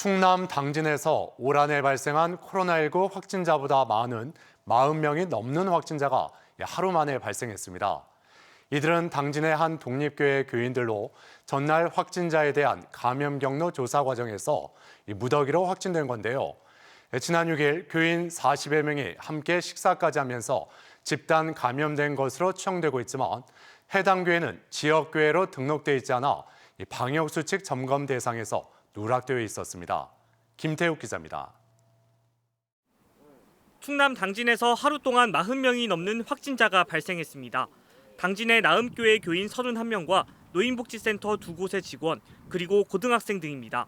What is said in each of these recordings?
충남 당진에서 올 한 해 발생한 코로나19 확진자보다 많은 40명이 넘는 확진자가 하루 만에 발생했습니다. 이들은 당진의 한 독립교회 교인들로 전날 확진자에 대한 감염 경로 조사 과정에서 무더기로 확진된 건데요. 지난 6일 교인 40여 명이 함께 식사까지 하면서 집단 감염된 것으로 추정되고 있지만 해당 교회는 지역교회로 등록돼 있지 않아 방역수칙 점검 대상에서 누락되어 있었습니다. 김태욱 기자입니다. 충남 당진에서 하루 동안 40명이 넘는 확진자가 발생했습니다. 당진의 나음교회 교인 31명과 노인복지센터 2곳의 직원, 그리고 고등학생 등입니다.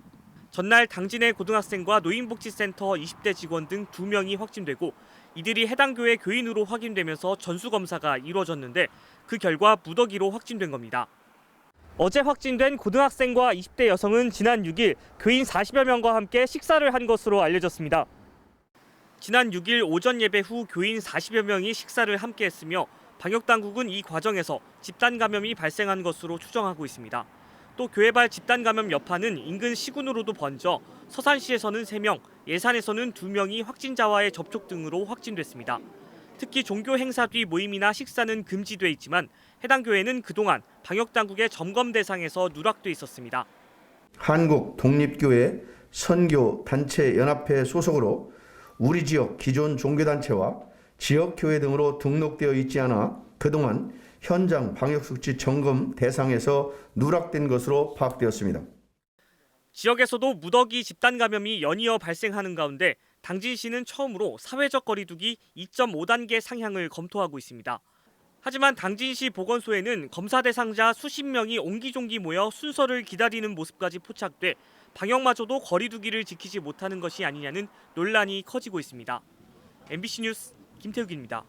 전날 당진의 고등학생과 노인복지센터 20대 직원 등 2명이 확진되고 이들이 해당 교회 교인으로 확인되면서 전수검사가 이루어졌는데 그 결과 무더기로 확진된 겁니다. 어제 확진된 고등학생과 20대 여성은 지난 6일 교인 40여 명과 함께 식사를 한 것으로 알려졌습니다. 지난 6일 오전 예배 후 교인 40여 명이 식사를 함께 했으며 방역당국은 이 과정에서 집단 감염이 발생한 것으로 추정하고 있습니다. 또 교회발 집단 감염 여파는 인근 시군으로도 번져 서산시에서는 3명, 예산에서는 2명이 확진자와의 접촉 등으로 확진됐습니다. 특히 종교 행사 뒤 모임이나 식사는 금지돼 있지만 해당 교회는 그동안 방역당국의 점검 대상에서 누락돼 있었습니다. 한국 독립교회 선교단체연합회 소속으로 우리 지역 기존 종교단체와 지역교회 등으로 등록되어 있지 않아 그동안 현장 방역수칙 점검 대상에서 누락된 것으로 파악되었습니다. 지역에서도 무더기 집단 감염이 연이어 발생하는 가운데 당진시는 처음으로 사회적 거리두기 2.5단계 상향을 검토하고 있습니다. 하지만 당진시 보건소에는 검사 대상자 수십 명이 옹기종기 모여 순서를 기다리는 모습까지 포착돼 방역마저도 거리두기를 지키지 못하는 것이 아니냐는 논란이 커지고 있습니다. MBC 뉴스 김태욱입니다.